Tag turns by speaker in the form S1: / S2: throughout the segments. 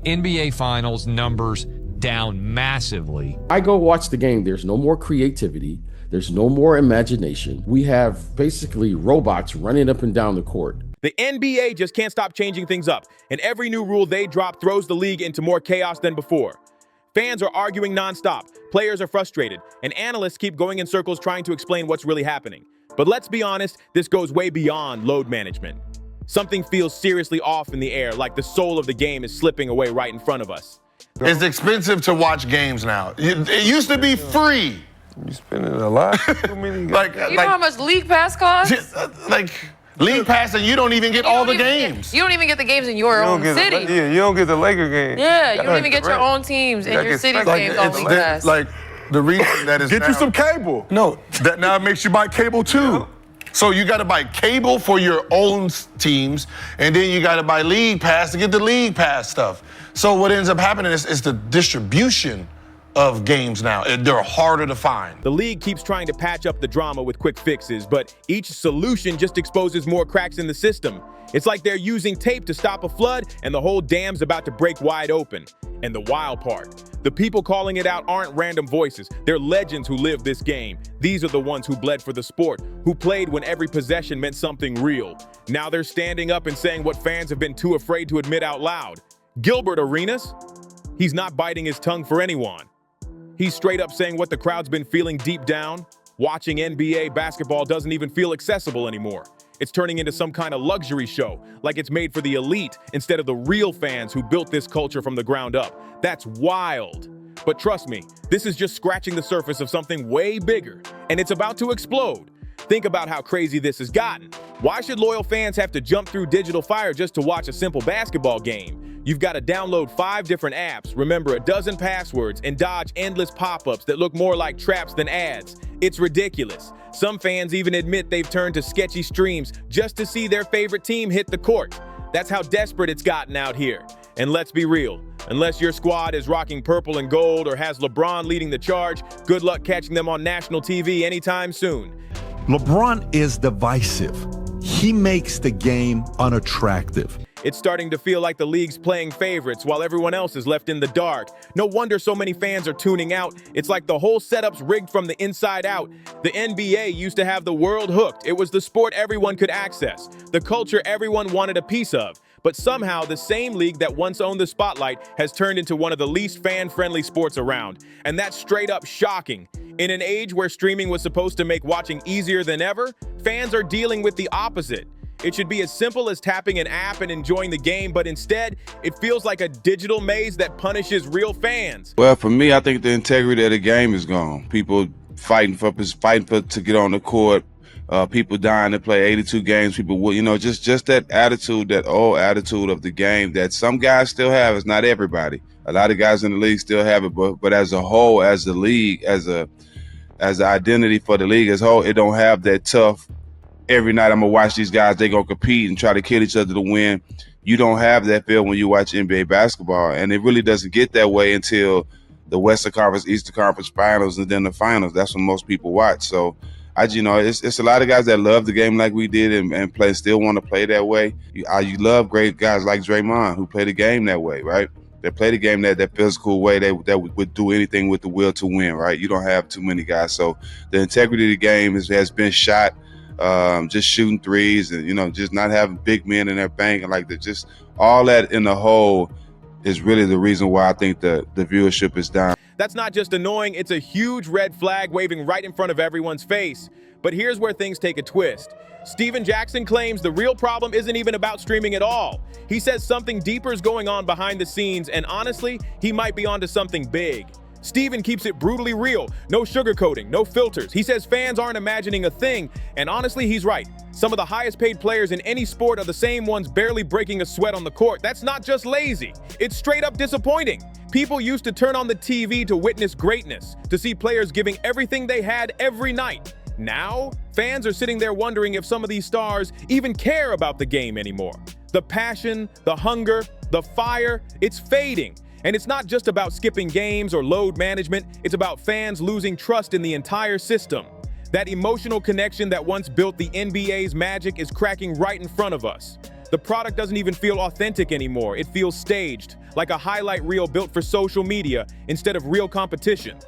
S1: NBA Finals numbers down massively.
S2: I go watch the game. There's no more creativity. There's no more imagination. We have basically robots running up and down the court.
S3: The NBA just can't stop changing things up, and every new rule they drop throws the league into more chaos than before. Fans are arguing nonstop, players are frustrated, and analysts keep going in circles trying to explain what's really happening. But let's be honest, this goes way beyond load management. Something feels seriously off in the air, like the soul of the game is slipping away right in front of us.
S4: It's expensive to watch games now. It used to be free.
S5: You spending a lot. Too many.
S6: You know how much League Pass costs?
S4: League Pass, and you don't even get all the games.
S6: You don't even get the games in your own city.
S5: You don't get the Laker games.
S6: Yeah, you don't even get your own teams in your city's games on League Pass.
S4: The reason that is
S5: get you some cable.
S4: No, that now makes you buy cable too. So you got to buy cable for your own teams, and then you got to buy League Pass to get the League Pass stuff. So what ends up happening is the distribution of games now. They're harder to find.
S3: The league keeps trying to patch up the drama with quick fixes, but each solution just exposes more cracks in the system. It's like they're using tape to stop a flood, and the whole dam's about to break wide open. And the wild part, the people calling it out aren't random voices. They're legends who live this game. These are the ones who bled for the sport, who played when every possession meant something real. Now they're standing up and saying what fans have been too afraid to admit out loud. Gilbert Arenas? He's not biting his tongue for anyone. He's straight up saying what the crowd's been feeling deep down. Watching NBA basketball doesn't even feel accessible anymore. It's turning into some kind of luxury show, like it's made for the elite instead of the real fans who built this culture from the ground up. That's wild. But trust me, this is just scratching the surface of something way bigger, and it's about to explode. Think about how crazy this has gotten. Why should loyal fans have to jump through digital fire just to watch a simple basketball game? You've got to download 5 different apps, remember a dozen passwords, and dodge endless pop-ups that look more like traps than ads. It's ridiculous. Some fans even admit they've turned to sketchy streams just to see their favorite team hit the court. That's how desperate it's gotten out here. And let's be real, unless your squad is rocking purple and gold or has LeBron leading the charge, good luck catching them on national TV anytime soon.
S7: LeBron is divisive. He makes the game unattractive.
S3: It's starting to feel like the league's playing favorites while everyone else is left in the dark. No wonder so many fans are tuning out. It's like the whole setup's rigged from the inside out. The NBA used to have the world hooked. It was the sport everyone could access, the culture everyone wanted a piece of. But somehow the same league that once owned the spotlight has turned into one of the least fan-friendly sports around. And that's straight up shocking. In an age where streaming was supposed to make watching easier than ever, fans are dealing with the opposite. It should be as simple as tapping an app and enjoying the game, but instead, it feels like a digital maze that punishes real fans.
S8: Well, for me, I think the integrity of the game is gone. People fighting to get on the court. People dying to play 82 games. People, just that attitude, that old attitude of the game that some guys still have. It's not everybody. A lot of guys in the league still have it, but as a whole, as the league, as an identity for the league as a whole, it don't have that tough. Every night I'm gonna watch these guys. They gonna compete and try to kill each other to win. You don't have that feel when you watch NBA basketball, and it really doesn't get that way until the Western Conference, Eastern Conference Finals, and then the finals. That's when most people watch. So, it's a lot of guys that love the game like we did and still want to play that way. You love great guys like Draymond who play the game that way, right? They play the game that physical way. That would do anything with the will to win, right? You don't have too many guys. So the integrity of the game has been shot. Just shooting threes and, just not having big men in their bank and like that. Just all that in the whole is really the reason why I think the viewership is down.
S3: That's not just annoying, it's a huge red flag waving right in front of everyone's face. But here's where things take a twist. Steven Jackson claims the real problem isn't even about streaming at all. He says something deeper is going on behind the scenes, and honestly, he might be onto something big. Steven keeps it brutally real, no sugarcoating, no filters. He says fans aren't imagining a thing, and honestly, he's right. Some of the highest paid players in any sport are the same ones barely breaking a sweat on the court. That's not just lazy, it's straight up disappointing. People used to turn on the TV to witness greatness, to see players giving everything they had every night. Now, fans are sitting there wondering if some of these stars even care about the game anymore. The passion, the hunger, the fire, it's fading. And it's not just about skipping games or load management, it's about fans losing trust in the entire system. That emotional connection that once built the NBA's magic is cracking right in front of us. The product doesn't even feel authentic anymore. It feels staged, like a highlight reel built for social media instead of real competition.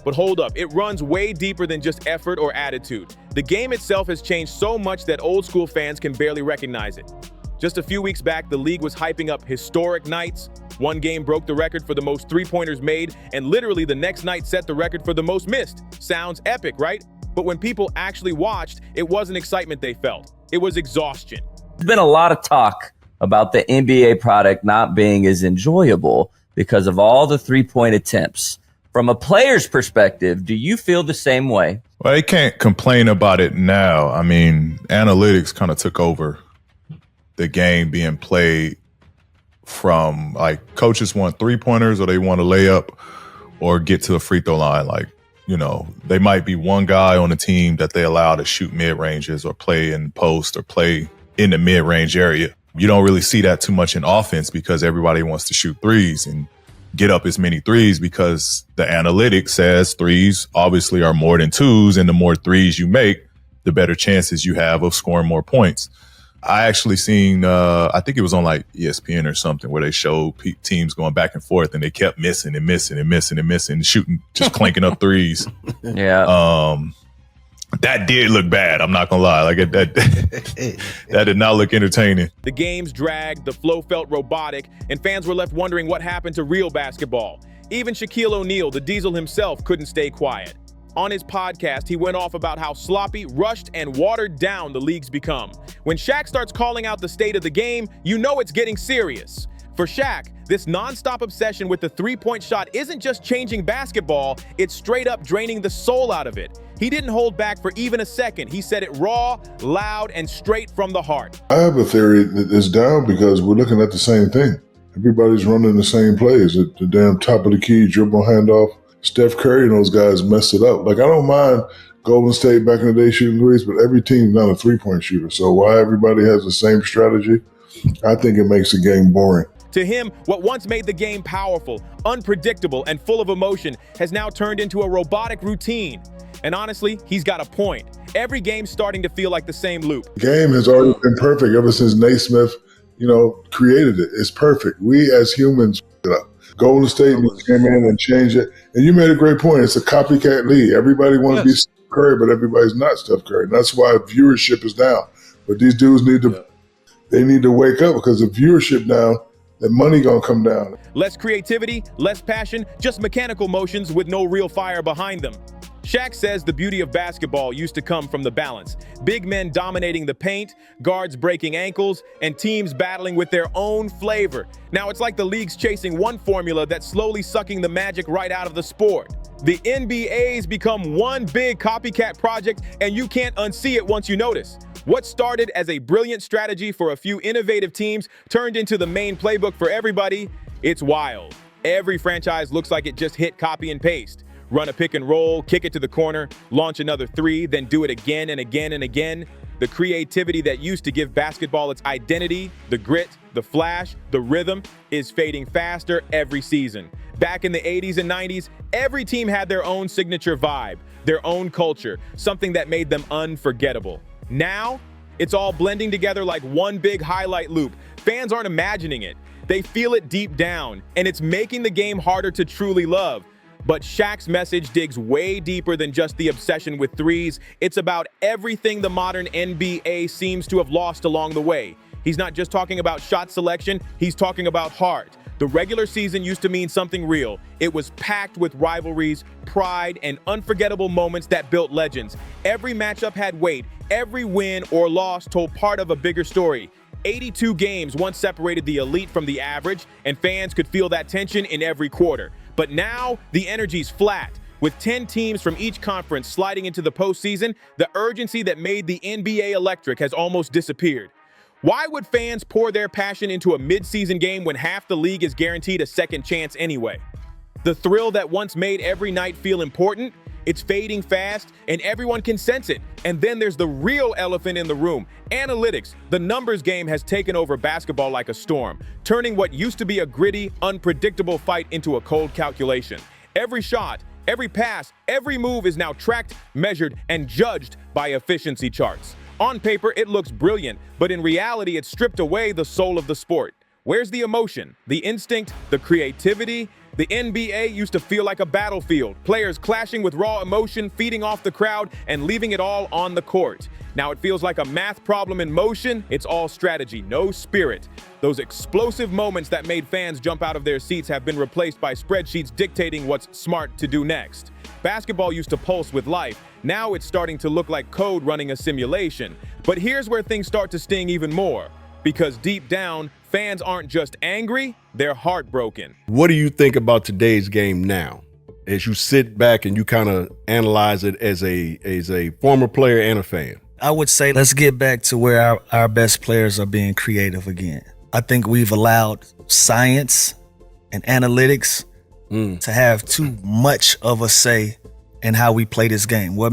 S3: But hold up, it runs way deeper than just effort or attitude. The game itself has changed so much that old school fans can barely recognize it. Just a few weeks back, the league was hyping up historic nights. One game broke the record for the most three-pointers made, and literally the next night set the record for the most missed. Sounds epic, right? But when people actually watched, it wasn't excitement they felt. It was exhaustion.
S9: There's been a lot of talk about the NBA product not being as enjoyable because of all the three-point attempts. From a player's perspective, do you feel the same way?
S10: Well, they can't complain about it now. I mean, analytics kind of took over the game being played from, like, coaches want three-pointers or they want to lay up or get to the free throw line. Like, you know, they might be one guy on the team that they allow to shoot mid-ranges or play in post or play in the mid-range area. You don't really see that too much in offense because everybody wants to shoot threes and get up as many threes because the analytics says threes obviously are more than twos, and the more threes you make, the better chances you have of scoring more points. I actually seen, I think it was on like ESPN or something, where they showed teams going back and forth and they kept missing and missing and missing and missing and shooting, just clanking up threes.
S9: Yeah.
S10: That did look bad. I'm not gonna lie. Like that did not look entertaining.
S3: The games dragged, the flow felt robotic, and fans were left wondering what happened to real basketball. Even Shaquille O'Neal, the Diesel himself, couldn't stay quiet. On his podcast, he went off about how sloppy, rushed, and watered down the league's become. When Shaq starts calling out the state of the game, you know it's getting serious. For Shaq, this nonstop obsession with the three-point shot isn't just changing basketball, it's straight up draining the soul out of it. He didn't hold back for even a second. He said it raw, loud, and straight from the heart.
S11: I have a theory that it's down because we're looking at the same thing. Everybody's running the same plays at the damn top of the key, dribble handoff. Steph Curry and those guys messed it up. Like, I don't mind Golden State back in the day shooting threes, but every team's not a three-point shooter. So why everybody has the same strategy, I think it makes the game boring.
S3: To him, what once made the game powerful, unpredictable, and full of emotion has now turned into a robotic routine. And honestly, he's got a point. Every game's starting to feel like the same loop.
S11: The game has already been perfect ever since Naismith, created it. It's perfect. We as humans it up. Golden State came in and changed it. And you made a great point. It's a copycat league. Everybody wants to be Steph Curry, but everybody's not Steph Curry. And that's why viewership is down. But these dudes need to wake up, because the viewership down, the money gonna come down.
S3: Less creativity, less passion, just mechanical motions with no real fire behind them. Shaq says the beauty of basketball used to come from the balance. Big men dominating the paint, guards breaking ankles, and teams battling with their own flavor. Now it's like the league's chasing one formula that's slowly sucking the magic right out of the sport. The NBA's become one big copycat project, and you can't unsee it once you notice. What started as a brilliant strategy for a few innovative teams turned into the main playbook for everybody. It's wild. Every franchise looks like it just hit copy and paste. Run a pick and roll, kick it to the corner, launch another three, then do it again and again and again. The creativity that used to give basketball its identity, the grit, the flash, the rhythm, is fading faster every season. Back in the 80s and 90s, every team had their own signature vibe, their own culture, something that made them unforgettable. Now, it's all blending together like one big highlight loop. Fans aren't imagining it. They feel it deep down, and it's making the game harder to truly love. But Shaq's message digs way deeper than just the obsession with threes. It's about everything the modern NBA seems to have lost along the way. He's not just talking about shot selection, he's talking about heart. The regular season used to mean something real. It was packed with rivalries, pride, and unforgettable moments that built legends. Every matchup had weight. Every win or loss told part of a bigger story. 82 games once separated the elite from the average, and fans could feel that tension in every quarter. But now, the energy's flat. With 10 teams from each conference sliding into the postseason, the urgency that made the NBA electric has almost disappeared. Why would fans pour their passion into a mid-season game when half the league is guaranteed a second chance anyway? The thrill that once made every night feel important, it's fading fast, and everyone can sense it. And then there's the real elephant in the room. Analytics. The numbers game has taken over basketball like a storm, turning what used to be a gritty, unpredictable fight into a cold calculation. Every shot, every pass, every move is now tracked, measured, and judged by efficiency charts. On paper, it looks brilliant, but in reality, it stripped away the soul of the sport. Where's the emotion, the instinct, the creativity? The NBA used to feel like a battlefield, players clashing with raw emotion, feeding off the crowd, and leaving it all on the court. Now it feels like a math problem in motion. It's all strategy, no spirit. Those explosive moments that made fans jump out of their seats have been replaced by spreadsheets dictating what's smart to do next. Basketball used to pulse with life. Now it's starting to look like code running a simulation. But here's where things start to sting even more. Because deep down, fans aren't just angry, they're heartbroken.
S12: What do you think about today's game now? As you sit back and you kind of analyze it as a former player and a fan.
S13: I would say let's get back to where our best players are being creative again. I think we've allowed science and analytics to have too much of a say in how we play this game. What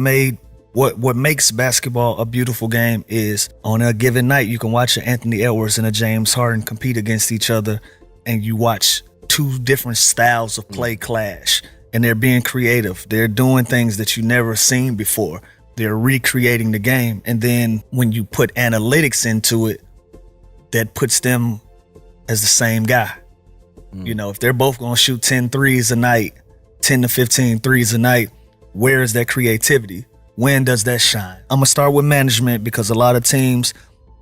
S13: makes basketball a beautiful game is on a given night, you can watch an Anthony Edwards and a James Harden compete against each other, and you watch two different styles of play clash, and they're being creative. They're doing things that you never seen before. They're recreating the game. And then when you put analytics into it, that puts them as the same guy. You know, if they're both going to shoot 10 threes a night, 10 to 15 threes a night, where is that creativity? When does that shine? I'm going to start with management because a lot of teams,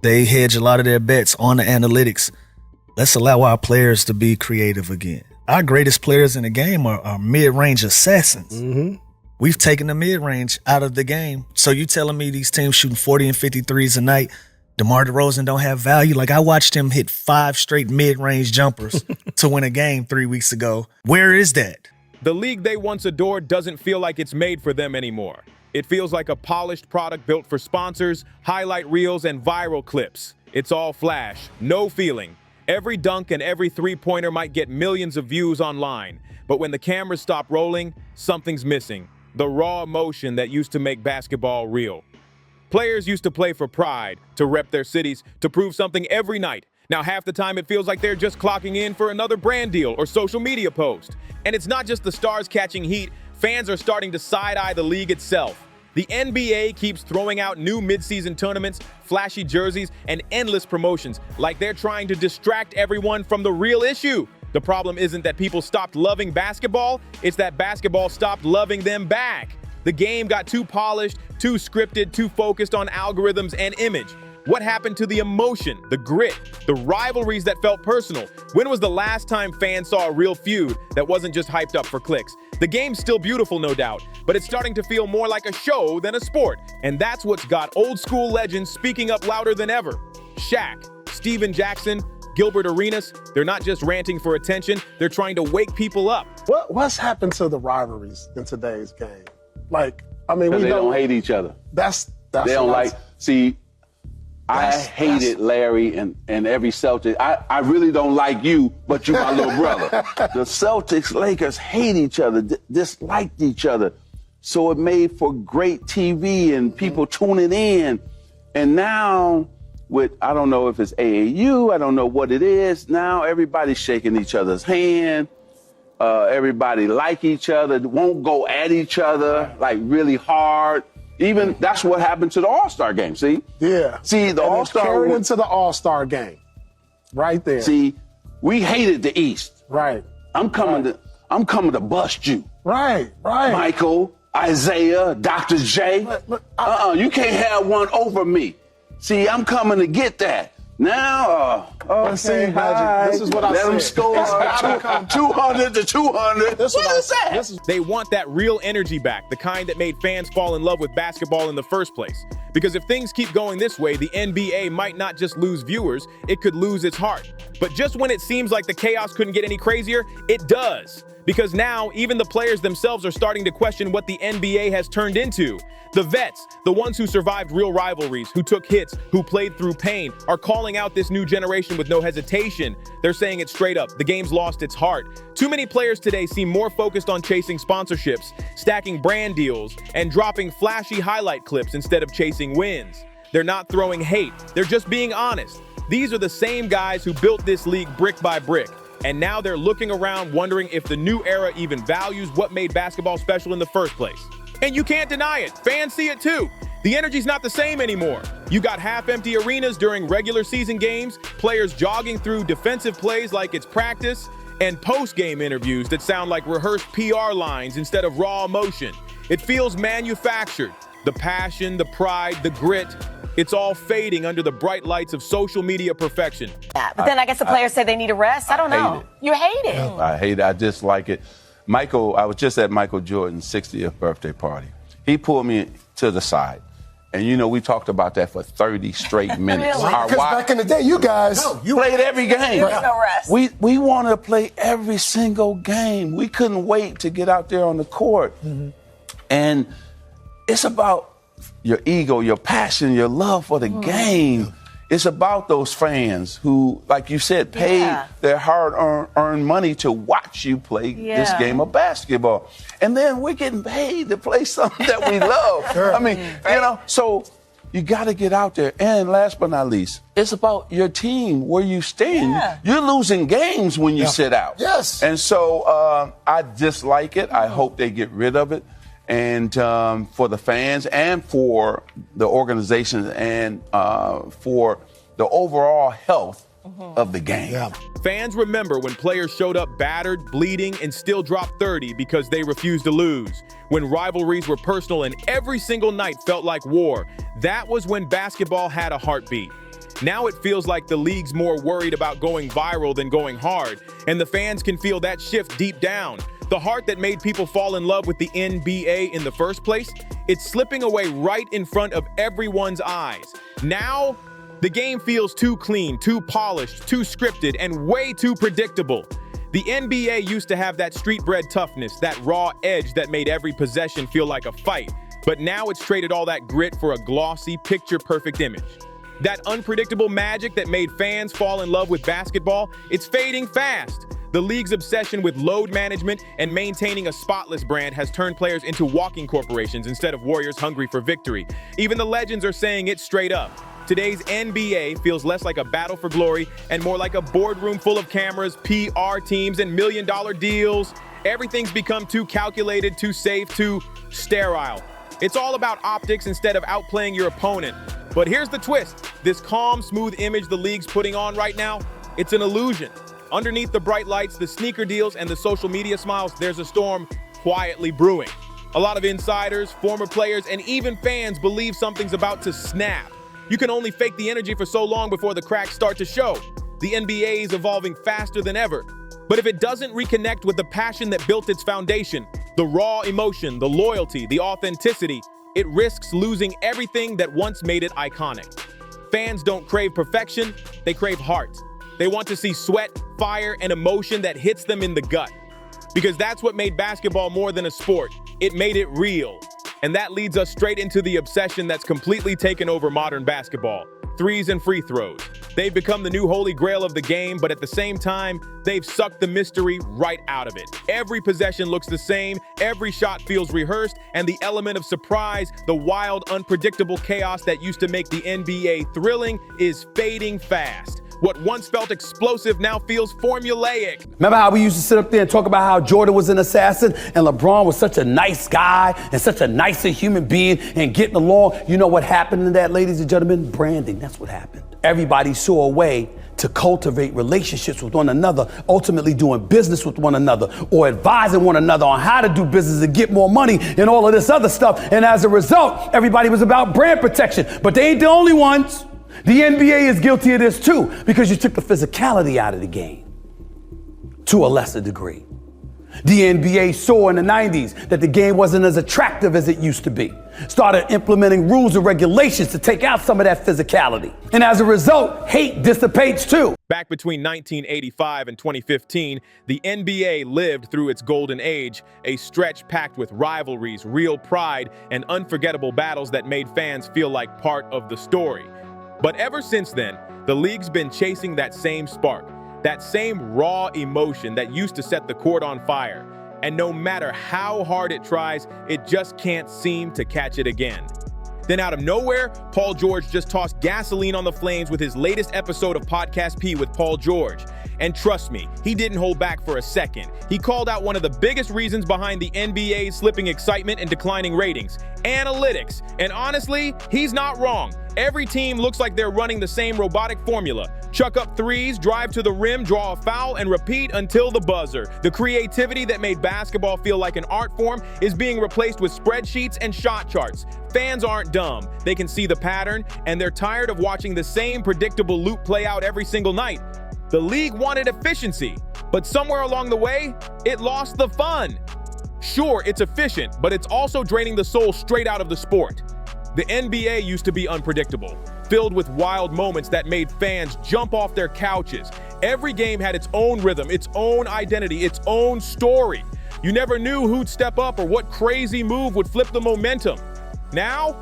S13: they hedge a lot of their bets on the analytics. Let's allow our players to be creative again. Our greatest players in the game are mid-range assassins. We've taken the mid-range out of the game. So you telling me these teams shooting 40 and 50 threes a night, DeMar DeRozan don't have value? Like, I watched him hit 5 straight mid-range jumpers to win a game 3 weeks ago. Where is that?
S3: The league they once adored doesn't feel like it's made for them anymore. It feels like a polished product built for sponsors, highlight reels, and viral clips. It's all flash, no feeling. Every dunk and every three-pointer might get millions of views online. But when the cameras stop rolling, something's missing. The raw emotion that used to make basketball real. Players used to play for pride, to rep their cities, to prove something every night. Now half the time it feels like they're just clocking in for another brand deal or social media post. And it's not just the stars catching heat, fans are starting to side-eye the league itself. The NBA keeps throwing out new midseason tournaments, flashy jerseys, and endless promotions, like they're trying to distract everyone from the real issue. The problem isn't that people stopped loving basketball, it's that basketball stopped loving them back. The game got too polished, too scripted, too focused on algorithms and image. What happened to the emotion, the grit, the rivalries that felt personal? When was the last time fans saw a real feud that wasn't just hyped up for clicks? The game's still beautiful, no doubt, but it's starting to feel more like a show than a sport. And that's what's got old school legends speaking up louder than ever. Shaq, Steven Jackson, Gilbert Arenas, they're not just ranting for attention, they're trying to wake people up.
S14: What's happened to the rivalries in today's game? Like, I mean,
S15: they don't hate each other.
S14: That's
S15: they don't like. See, I hated Larry and every Celtic. I really don't like you, but you're my little brother. The Celtics, Lakers hate each other, disliked each other. So it made for great TV and people tuning in. And now with, I don't know if it's AAU, I don't know what it is. Now everybody's shaking each other's hand. Everybody like each other, won't go at each other like really hard. Even that's what happened to the All-Star game. See?
S14: Yeah.
S15: See, the All-Star
S14: carried into the All-Star game. Right there.
S15: See, we hated the East.
S14: Right.
S15: I'm coming to bust you.
S14: Right.
S15: Michael, Isaiah, Dr. J. You can't have one over me. See, I'm coming to get that. Now,
S14: see, Magic, this is what I
S15: let
S14: said.
S15: them score 200 to 200. What is that?
S3: They want that real energy back, the kind that made fans fall in love with basketball in the first place. Because if things keep going this way, the NBA might not just lose viewers, it could lose its heart. But just when it seems like the chaos couldn't get any crazier, it does. Because now, even the players themselves are starting to question what the NBA has turned into. The vets, the ones who survived real rivalries, who took hits, who played through pain, are calling out this new generation with no hesitation. They're saying it straight up, the game's lost its heart. Too many players today seem more focused on chasing sponsorships, stacking brand deals, and dropping flashy highlight clips instead of chasing wins. They're not throwing hate, they're just being honest. These are the same guys who built this league brick by brick. And now they're looking around wondering if the new era even values what made basketball special in the first place. And you can't deny it. Fans see it too. The energy's not the same anymore. You got half-empty arenas during regular season games, players jogging through defensive plays like it's practice, and post-game interviews that sound like rehearsed PR lines instead of raw emotion. It feels manufactured. The passion, the pride, the grit, it's all fading under the bright lights of social media perfection.
S16: But then I guess the players say they need a rest. I don't know. You hate it.
S15: I hate it. I dislike it. I was just at Michael Jordan's 60th birthday party. He pulled me to the side. And, we talked about that for 30 straight minutes.
S16: Really?
S14: Because back in the day, you guys
S15: played every game.
S16: There's no rest.
S15: We want to play every single game. We couldn't wait to get out there on the court.
S14: Mm-hmm.
S15: And it's about your ego, your passion, your love for the game. It's about those fans who, like you said, paid their hard-earned money to watch you play this game of basketball. And then we're getting paid to play something that we love.
S14: Sure.
S15: I mean, so you got to get out there. And last but not least, it's about your team, where you stand.
S16: Yeah.
S15: You're losing games when you sit out.
S14: Yes.
S15: And so I dislike it. I hope they get rid of it. And for the fans and for the organizations and for the overall health of the game.
S14: Yeah.
S3: Fans remember when players showed up battered, bleeding, and still dropped 30 because they refused to lose. When rivalries were personal and every single night felt like war. That was when basketball had a heartbeat. Now it feels like the league's more worried about going viral than going hard, and the fans can feel that shift deep down. The heart that made people fall in love with the NBA in the first place, it's slipping away right in front of everyone's eyes. Now, the game feels too clean, too polished, too scripted, and way too predictable. The NBA used to have that street-bred toughness, that raw edge that made every possession feel like a fight. But now it's traded all that grit for a glossy, picture-perfect image. That unpredictable magic that made fans fall in love with basketball, it's fading fast. The league's obsession with load management and maintaining a spotless brand has turned players into walking corporations instead of warriors hungry for victory. Even the legends are saying it straight up. Today's NBA feels less like a battle for glory and more like a boardroom full of cameras, PR teams, and million-dollar deals. Everything's become too calculated, too safe, too sterile. It's all about optics instead of outplaying your opponent. But here's the twist. This calm, smooth image the league's putting on right now, it's an illusion. Underneath the bright lights, the sneaker deals, and the social media smiles, there's a storm quietly brewing. A lot of insiders, former players, and even fans believe something's about to snap. You can only fake the energy for so long before the cracks start to show. The NBA is evolving faster than ever. But if it doesn't reconnect with the passion that built its foundation, the raw emotion, the loyalty, the authenticity, it risks losing everything that once made it iconic. Fans don't crave perfection, they crave heart. They want to see sweat, fire, and emotion that hits them in the gut. Because that's what made basketball more than a sport. It made it real. And that leads us straight into the obsession that's completely taken over modern basketball. Threes and free throws. They've become the new holy grail of the game, but at the same time, they've sucked the mystery right out of it. Every possession looks the same, every shot feels rehearsed, and the element of surprise, the wild, unpredictable chaos that used to make the NBA thrilling, is fading fast. What once felt explosive now feels formulaic.
S17: Remember how we used to sit up there and talk about how Jordan was an assassin and LeBron was such a nice guy and such a nicer human being and getting along? You know what happened to that, ladies and gentlemen? Branding, that's what happened. Everybody saw a way to cultivate relationships with one another, ultimately doing business with one another or advising one another on how to do business and get more money and all of this other stuff. And as a result, everybody was about brand protection. But they ain't the only ones. The NBA is guilty of this too, because you took the physicality out of the game to a lesser degree. The NBA saw in the 90s that the game wasn't as attractive as it used to be. Started implementing rules and regulations to take out some of that physicality. And as a result, hate dissipates too.
S3: Back between 1985 and 2015, the NBA lived through its golden age, a stretch packed with rivalries, real pride, and unforgettable battles that made fans feel like part of the story. But ever since then, the league's been chasing that same spark, that same raw emotion that used to set the court on fire. And no matter how hard it tries, it just can't seem to catch it again. Then out of nowhere, Paul George just tossed gasoline on the flames with his latest episode of Podcast P with Paul George. And trust me, he didn't hold back for a second. He called out one of the biggest reasons behind the NBA's slipping excitement and declining ratings: analytics. And honestly, he's not wrong. Every team looks like they're running the same robotic formula. Chuck up threes, drive to the rim, draw a foul, and repeat until the buzzer. The creativity that made basketball feel like an art form is being replaced with spreadsheets and shot charts. Fans aren't dumb. They can see the pattern, and they're tired of watching the same predictable loop play out every single night. The league wanted efficiency, but somewhere along the way, it lost the fun. Sure, it's efficient, but it's also draining the soul straight out of the sport. The NBA used to be unpredictable, filled with wild moments that made fans jump off their couches. Every game had its own rhythm, its own identity, its own story. You never knew who'd step up or what crazy move would flip the momentum. Now,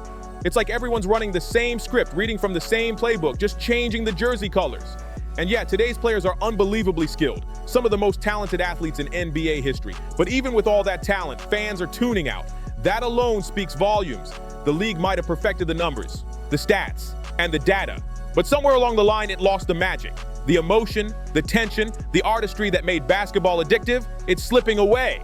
S3: it's like everyone's running the same script, reading from the same playbook, just changing the jersey colors. And yeah, today's players are unbelievably skilled, some of the most talented athletes in NBA history. But even with all that talent, fans are tuning out. That alone speaks volumes. The league might have perfected the numbers, the stats, and the data, but somewhere along the line it lost the magic. The emotion, the tension, the artistry that made basketball addictive, it's slipping away.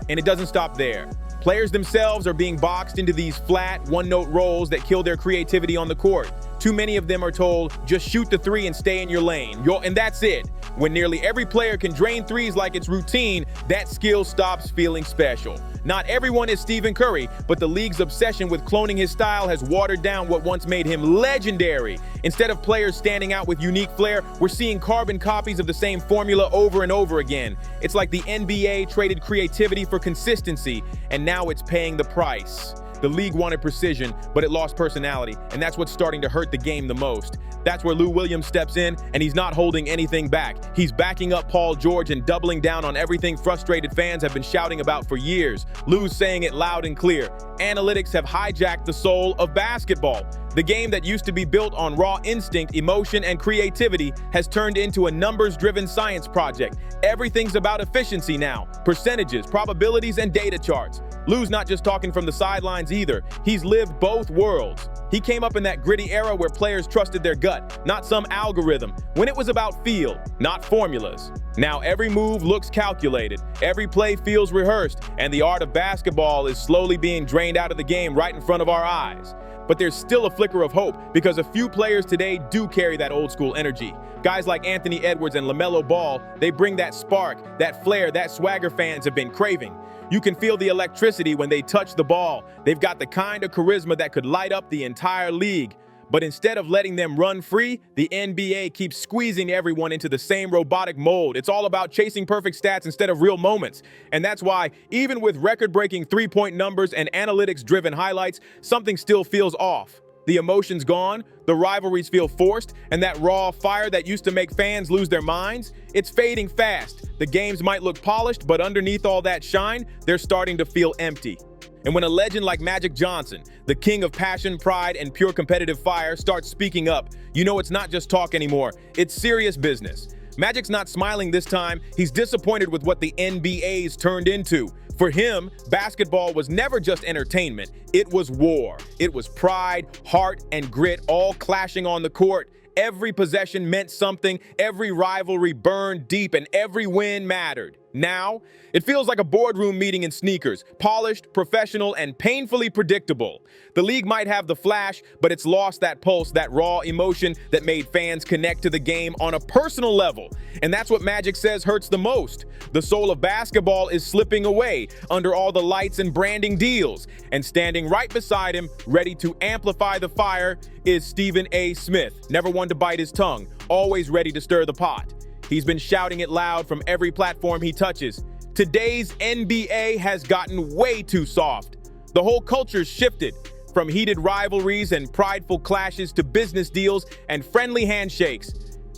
S3: And it doesn't stop there. Players themselves are being boxed into these flat, one-note roles that kill their creativity on the court. Too many of them are told, just shoot the three and stay in your lane. And that's it. When nearly every player can drain threes like it's routine, that skill stops feeling special. Not everyone is Stephen Curry, but the league's obsession with cloning his style has watered down what once made him legendary. Instead of players standing out with unique flair, we're seeing carbon copies of the same formula over and over again. It's like the NBA traded creativity for consistency, and now it's paying the price. The league wanted precision, but it lost personality, and that's what's starting to hurt the game the most. That's where Lou Williams steps in, and he's not holding anything back. He's backing up Paul George and doubling down on everything frustrated fans have been shouting about for years. Lou's saying it loud and clear. Analytics have hijacked the soul of basketball. The game that used to be built on raw instinct, emotion, and creativity has turned into a numbers-driven science project. Everything's about efficiency now, percentages, probabilities, and data charts. Lou's not just talking from the sidelines either. He's lived both worlds. He came up in that gritty era where players trusted their gut, not some algorithm, when it was about feel, not formulas. Now every move looks calculated, every play feels rehearsed, and the art of basketball is slowly being drained out of the game right in front of our eyes. But there's still a flicker of hope because a few players today do carry that old school energy. Guys like Anthony Edwards and LaMelo Ball, they bring that spark, that flair, that swagger fans have been craving. You can feel the electricity when they touch the ball. They've got the kind of charisma that could light up the entire league. But instead of letting them run free, the NBA keeps squeezing everyone into the same robotic mold. It's all about chasing perfect stats instead of real moments. And that's why, even with record-breaking three-point numbers and analytics-driven highlights, something still feels off. The emotion's gone, the rivalries feel forced, and that raw fire that used to make fans lose their minds, it's fading fast. The games might look polished, but underneath all that shine, they're starting to feel empty. And when a legend like Magic Johnson, the king of passion, pride, and pure competitive fire, starts speaking up, you know it's not just talk anymore, it's serious business. Magic's not smiling this time, he's disappointed with what the NBA's turned into. For him, basketball was never just entertainment, it was war. It was pride, heart, and grit all clashing on the court. Every possession meant something, every rivalry burned deep, and every win mattered. Now, it feels like a boardroom meeting in sneakers, polished, professional, and painfully predictable. The league might have the flash, but it's lost that pulse, that raw emotion that made fans connect to the game on a personal level. And that's what Magic says hurts the most. The soul of basketball is slipping away under all the lights and branding deals. And standing right beside him, ready to amplify the fire, is Stephen A. Smith, never one to bite his tongue, always ready to stir the pot. He's been shouting it loud from every platform he touches. Today's NBA has gotten way too soft. The whole culture's shifted, from heated rivalries and prideful clashes to business deals and friendly handshakes.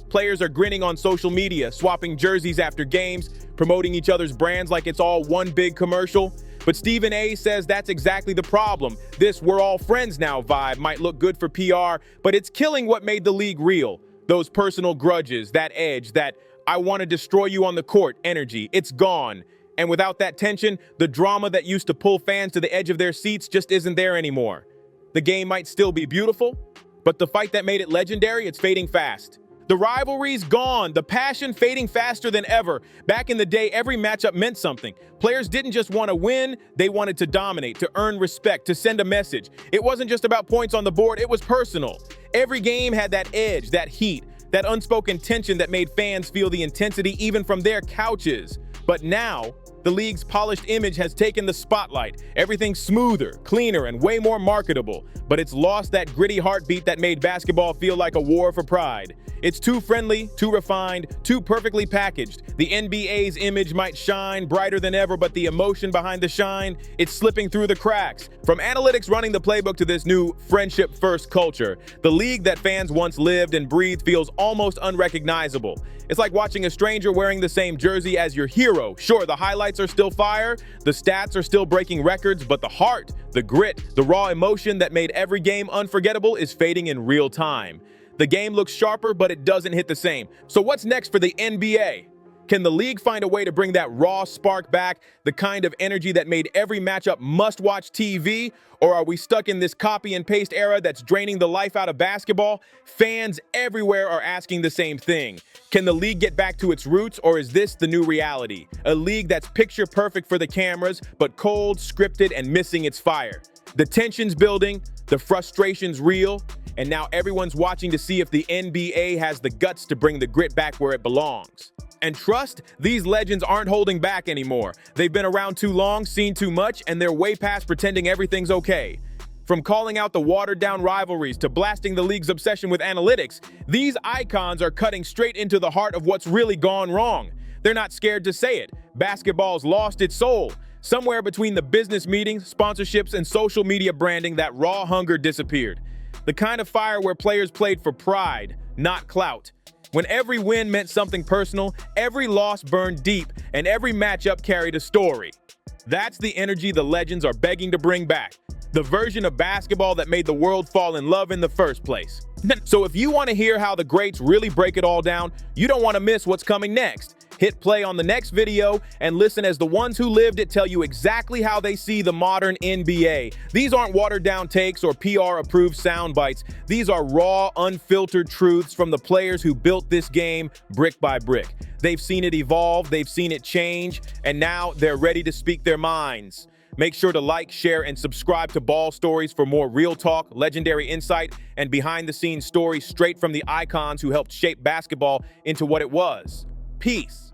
S3: Players are grinning on social media, swapping jerseys after games, promoting each other's brands like it's all one big commercial. But Stephen A. says that's exactly the problem. This "we're all friends now" vibe might look good for PR, but it's killing what made the league real. Those personal grudges, that edge, that "I want to destroy you on the court" energy, it's gone. And without that tension, the drama that used to pull fans to the edge of their seats just isn't there anymore. The game might still be beautiful, but the fight that made it legendary, it's fading fast. The rivalry's gone, the passion fading faster than ever. Back in the day, every matchup meant something. Players didn't just want to win, they wanted to dominate, to earn respect, to send a message. It wasn't just about points on the board, it was personal. Every game had that edge, that heat, that unspoken tension that made fans feel the intensity even from their couches. But now, the league's polished image has taken the spotlight. Everything's smoother, cleaner, and way more marketable. But it's lost that gritty heartbeat that made basketball feel like a war for pride. It's too friendly, too refined, too perfectly packaged. The NBA's image might shine brighter than ever, but the emotion behind the shine, it's slipping through the cracks. From analytics running the playbook to this new friendship-first culture, the league that fans once lived and breathed feels almost unrecognizable. It's like watching a stranger wearing the same jersey as your hero. Sure, the highlights are still fire, the stats are still breaking records, but the heart, the grit, the raw emotion that made every game unforgettable is fading in real time. The game looks sharper, but it doesn't hit the same. So what's next for the NBA? Can the league find a way to bring that raw spark back, the kind of energy that made every matchup must-watch TV? Or are we stuck in this copy and paste era that's draining the life out of basketball? Fans everywhere are asking the same thing. Can the league get back to its roots, or is this the new reality? A league that's picture perfect for the cameras, but cold, scripted, and missing its fire. The tension's building, the frustration's real, and now everyone's watching to see if the NBA has the guts to bring the grit back where it belongs. And trust, these legends aren't holding back anymore. They've been around too long, seen too much, and they're way past pretending everything's okay. From calling out the watered-down rivalries to blasting the league's obsession with analytics, these icons are cutting straight into the heart of what's really gone wrong. They're not scared to say it. Basketball's lost its soul. Somewhere between the business meetings, sponsorships, and social media branding, that raw hunger disappeared. The kind of fire where players played for pride, not clout. When every win meant something personal, every loss burned deep, and every matchup carried a story. That's the energy the legends are begging to bring back. The version of basketball that made the world fall in love in the first place. So if you want to hear how the greats really break it all down, you don't want to miss what's coming next. Hit play on the next video and listen as the ones who lived it tell you exactly how they see the modern NBA. These aren't watered-down takes or PR-approved sound bites. These are raw, unfiltered truths from the players who built this game brick by brick. They've seen it evolve, they've seen it change, and now they're ready to speak their minds. Make sure to like, share, and subscribe to Ball Stories for more real talk, legendary insight, and behind-the-scenes stories straight from the icons who helped shape basketball into what it was. Peace.